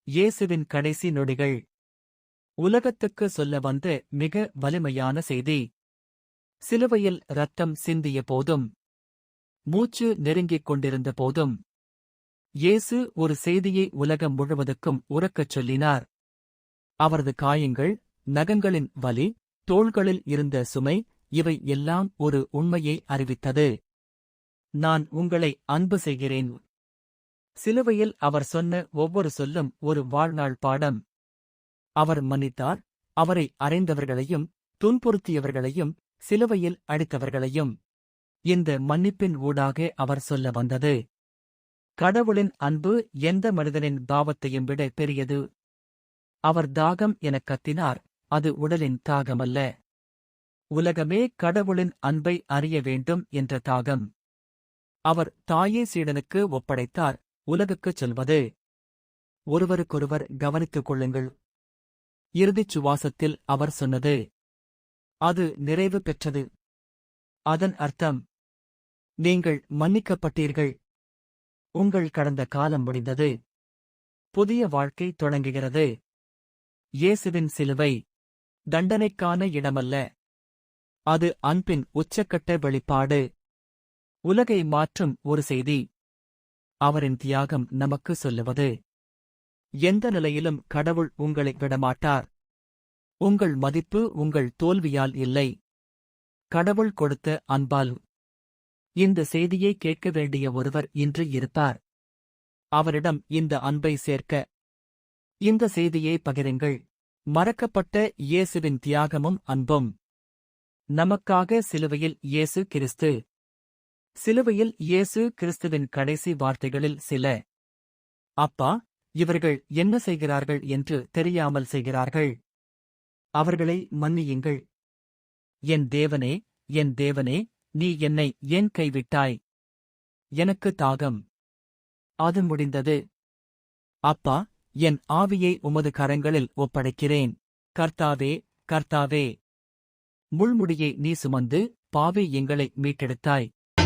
இயேசுவின் கடைசி நொடிகள். உலகத்துக்கு சொல்ல வந்த மிக வலிமையான செய்தி. சிலுவையில் இரத்தம் சிந்திய போதும், மூச்சு நெருங்கிக் கொண்டிருந்த போதும், இயேசு ஒரு செய்தியை உலகம் முழுவதுக்கும் உரக்கச் சொல்லினார். அவரது காயங்கள், நகங்களின் வலி, தோள்களில் இருந்த சுமை, இவை எல்லாம் ஒரு உண்மையை அறிவித்தது. நான் உங்களை அன்பு செய்கிறேன். சிலுவையில் அவர் சொன்ன ஒவ்வொரு சொல்லும் ஒரு வாழ்நாள் பாடம். அவர் மன்னித்தார், அவரை அறைந்தவர்களையும், துன்புறுத்தியவர்களையும், சிலுவையில் அடித்தவர்களையும். இந்த மன்னிப்பின் ஊடாக அவர் சொல்ல வந்தது, கடவுளின் அன்பு எந்த மனிதனின் தாவத்தையும் விட பெரியது. அவர் தாகம் எனக் கத்தினார், அது உடலின் தாகமல்ல. உலகமே கடவுளின் அன்பை அறிய வேண்டும் என்ற தாகம். அவர் தாயே சீடனுக்கு ஒப்படைத்தார், உலகுக்குச் சொல்வது, ஒருவருக்கொருவர் கவனித்துக் கொள்ளுங்கள். இறுதிச் சுவாசத்தில் அவர் சொன்னது, அது நிறைவு பெற்றது. அதன் அர்த்தம், நீங்கள் மன்னிக்கப்பட்டீர்கள். உங்கள் கடந்த காலம் முடிந்தது. புதிய வாழ்க்கை தொடங்குகிறது. இயேசுவின் சிலுவை தண்டனைக்கான இடமல்ல. அது அன்பின் உச்சக்கட்ட வெளிப்பாடு. உலகை மாற்றும் ஒரு செய்தி. அவரின் தியாகம் நமக்கு சொல்லுவது, எந்த நிலையிலும் கடவுள் உங்களை விடமாட்டார். உங்கள் மதிப்பு உங்கள் தோல்வியால் இல்லை, கடவுள் கொடுத்த அன்பால். இந்த செய்தியை கேட்க வேண்டிய ஒருவர் இன்று இருப்பார். அவரிடம் இந்த அன்பை சேர்க்க இந்த செய்தியை பகிருங்கள். மறக்கப்பட்ட இயேசுவின் தியாகமும் அன்பும். நமக்காக சிலுவையில் இயேசு கிறிஸ்து. சிலுவையில் இயேசு கிறிஸ்துவின் கடைசி வார்த்தைகளில் சில. அப்பா, இவர்கள் என்ன செய்கிறார்கள் என்று தெரியாமல் செய்கிறார்கள். அவர்களை மன்னியுங்கள். என் தேவனே, என் தேவனே, நீ என்னை ஏன் கைவிட்டாய்? எனக்கு தாகம். அது முடிந்தது. அப்பா, என் ஆவியை உமது கரங்களில் ஒப்படைக்கிறேன். கர்த்தாவே, கர்த்தாவே, முள்முடியை நீ சுமந்து பாவி எங்களை மீட்டெடுத்தாய்.